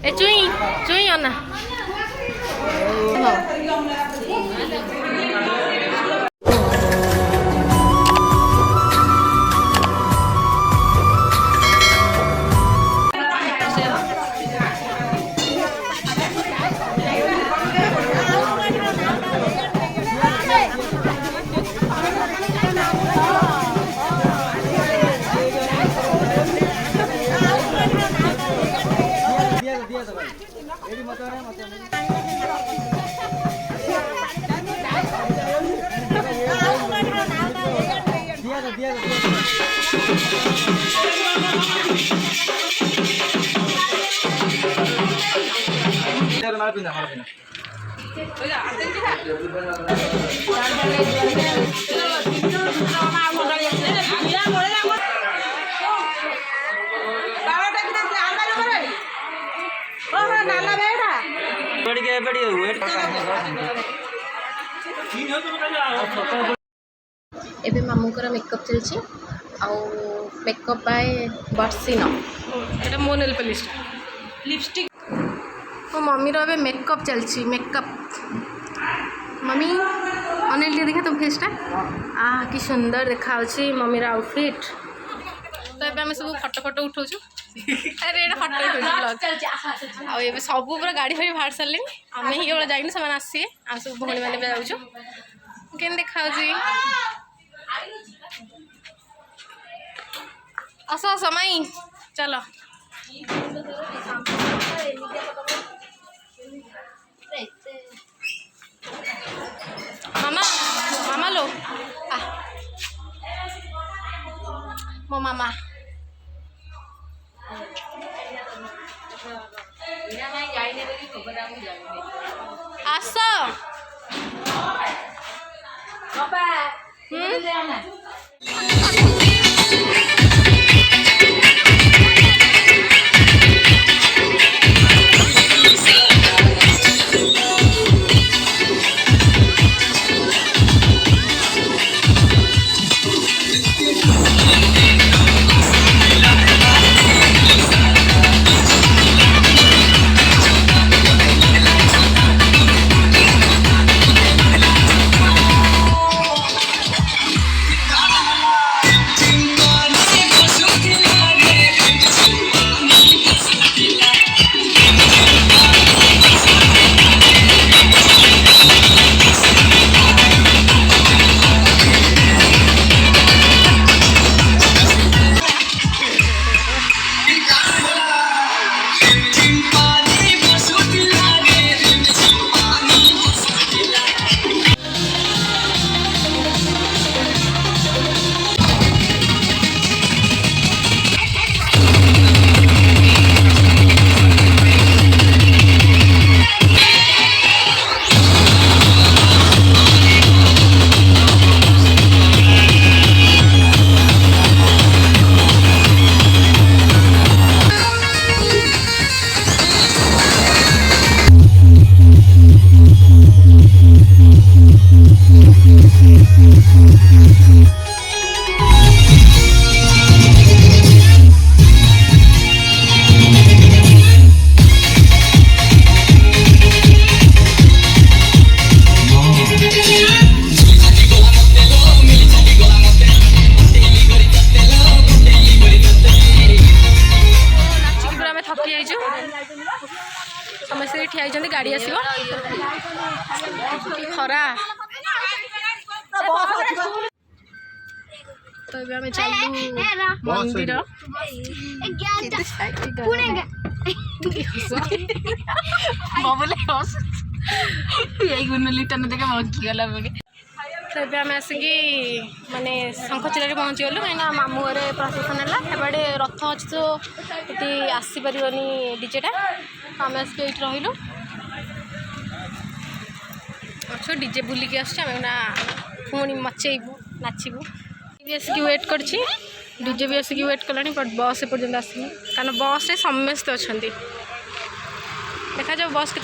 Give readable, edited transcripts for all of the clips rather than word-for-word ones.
ए चुई चुई अन्ना एबे मामूकर मेकअप चलछि आउ मेकअप बाय बर्सिनो एटा मो नेल पॉलिश लिपस्टिक मो मम्मी रो मेकअप चलछि मेकअप मम्मी अनिल दी देखा तुम फेसटा कि सुंदर देखा मम्मी रो आउटफिट तो एबे हम सब फोटो फोटो उठाउछु अरे एटा फोटो उठाउछु आ एबे सब पूरा गाड़ी फाड़ी बाहर सारले आमे ही वाला जाइनी समान आसी आ सब भोणी माने जाउछु केन देखा आस आस माई चलो मामा मामा लो मो मामा आस समस्त ठिया गाड़ी आस खरा तो आम चलू मंदिर गुनलिटन देखे मकीगला तो आम आसिकी माने शंखचिल्ला पहुँची गलु कहीं मामू घरे प्रसेसन है एबे रथ अच्छी तो ये आसपार डीजेटा आम आसिक ये रहीलु अच्छो डीजे बुलिकी आसना पुणी मचेबू नाचबू भी आसिक वेट कर डीजे भी आसिक वेट कला बट बस एपर्तंत आसनी कारण बस रे समस्ते अच्छा देखा जाओ बस के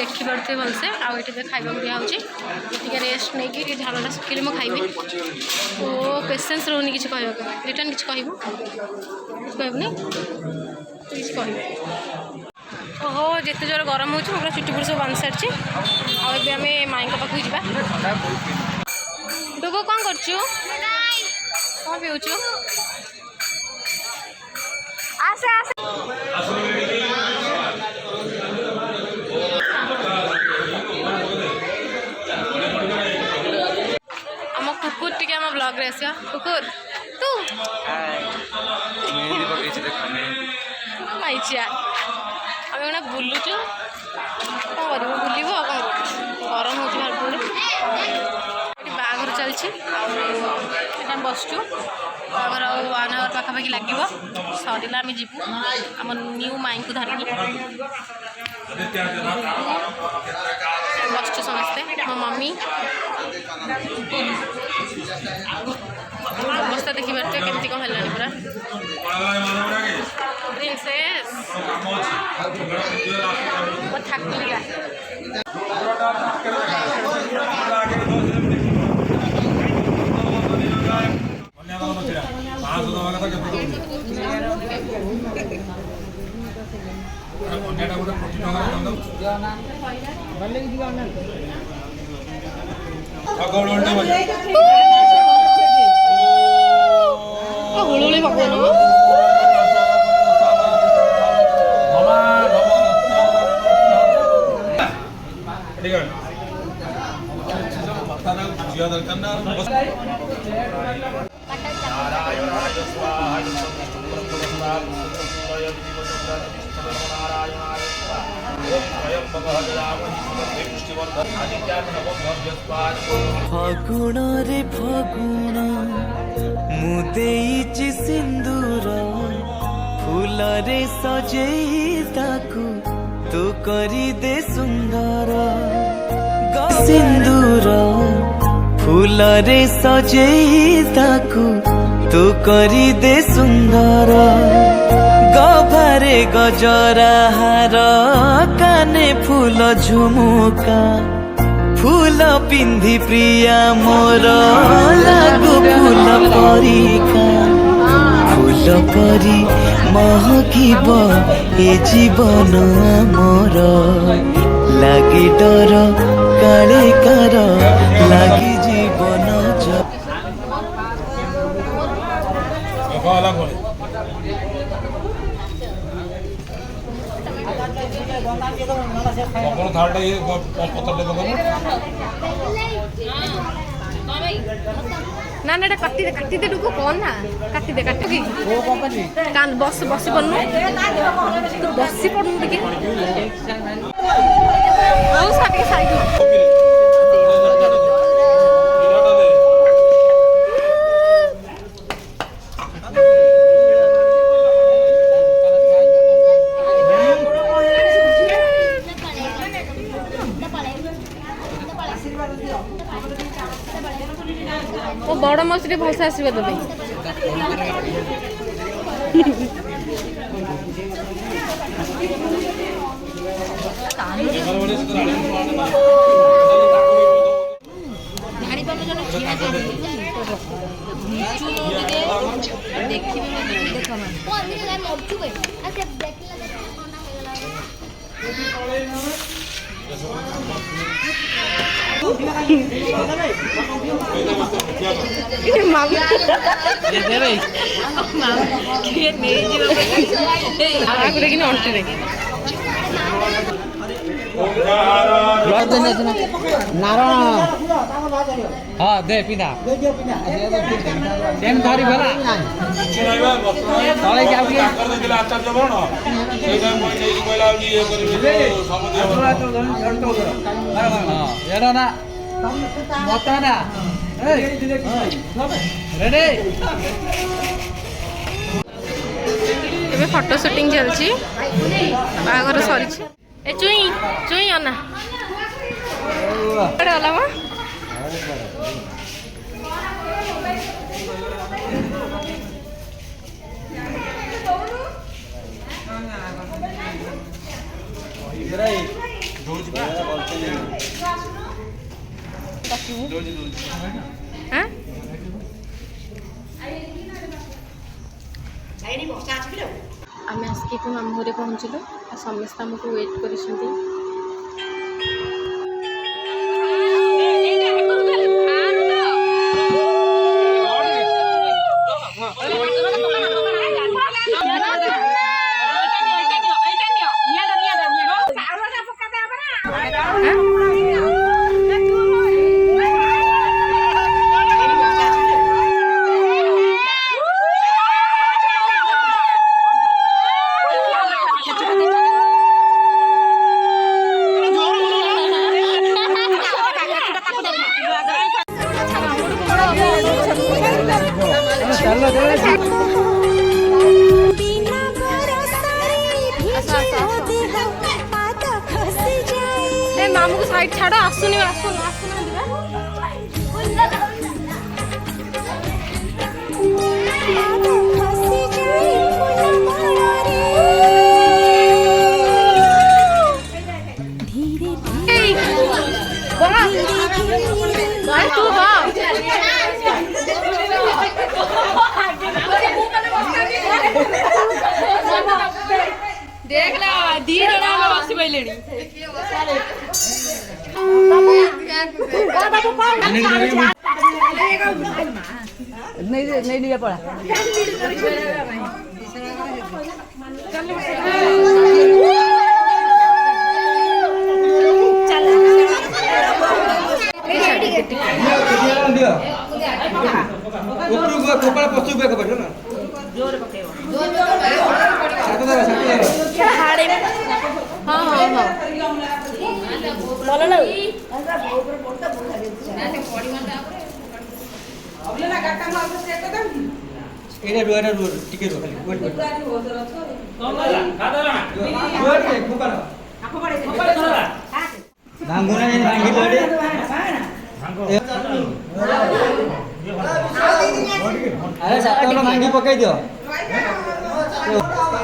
देखिपे भलसे आगे खावा दिखाई रेस्ट नहीं कि झालटा सुखिले मुझे खाइबी तो पेसेंस रोनी किसी कह रिटर्न किसी कहबनी किसी कह ओहो जिते जोर गरम हो पूरा चुटी पुटी सब बांध सारी आम माई पाखक जा डुगु कौन कर कौन पीऊँ आसे आसे आम कुकुर टी आम ब्लॉग रे आसिया कुकुर तू पाइचिया आम गए बुलुचु कौन कर बुलू गरम हो भरपूर बाघर चलती बसचु बाघर 1 आवर पाखापाखि लगे सरला आम जीवु आम न्यू माई को धरिकी बसचु समस्ते मो मम्मी अवस्था देखी पारे केमती कौन है पूरा प्रिंसेस ठाकुरिया हुलुली भगवान फगुण रे फगुण मुदेइछि सिंदूर फूल रे सजेई ताकू तू करी दे सुंदर सिंदूर फूल रे सजेई ताकू तू करी दे सुंदर गभारे गजरा हार काने फूल झुमुका फूल पिंधि प्रिया मोर लागु फूल परिका फूल परी महकिब ए जीवन मोर लागी डर काले कार लागी जीवन ना ना काटी दे डुगु कौन ना काटी दे की कान बस बसी पड़नु तू बसी पड़नु टिके ओ साके साइड वो बड़ मछली भलसे आशीर्वाद दे हाँ दे पिना देन धरी भला तले क्या किया आचार्य बरण से टाइम पॉइंट ए कोइला जी ये करी समुद्र हां एडा ना मत ना रेडी एबे फोटो शूटिंग चलची बागर सरीची ए चुई चुई अना अरे अलावा दूर ହାଁ ଆମେ ଆସିକି ମାମୁଁ ଘରେ ପହଞ୍ଚିଲୁ ଆଉ ସମସ୍ତେ ଆମକୁ ୱେଟ୍ କରିଛନ୍ତି। मामू को साइड छाड़ो आसुनी आसुन देख ला दी जना बस बैलेनी नहीं लिया पड़ा अरे सात भांगी पकई दियो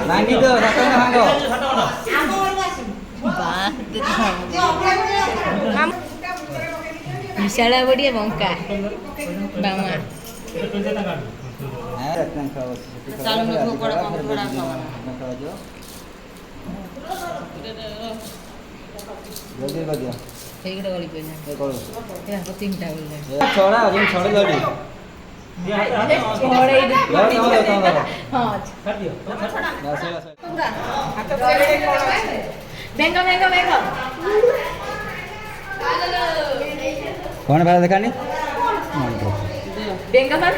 भांगी दो सात भांग विशाला बढ़िया बंका बामा जल्दी कर दियो ठीक गली पे ए करो या तीनटा बोल छोड़ा अजून छोड़ लड़ी छोड़े हां कर दियो बेंगा बेंगा बेंगा कौन भाई देखा नहीं बेंगा मार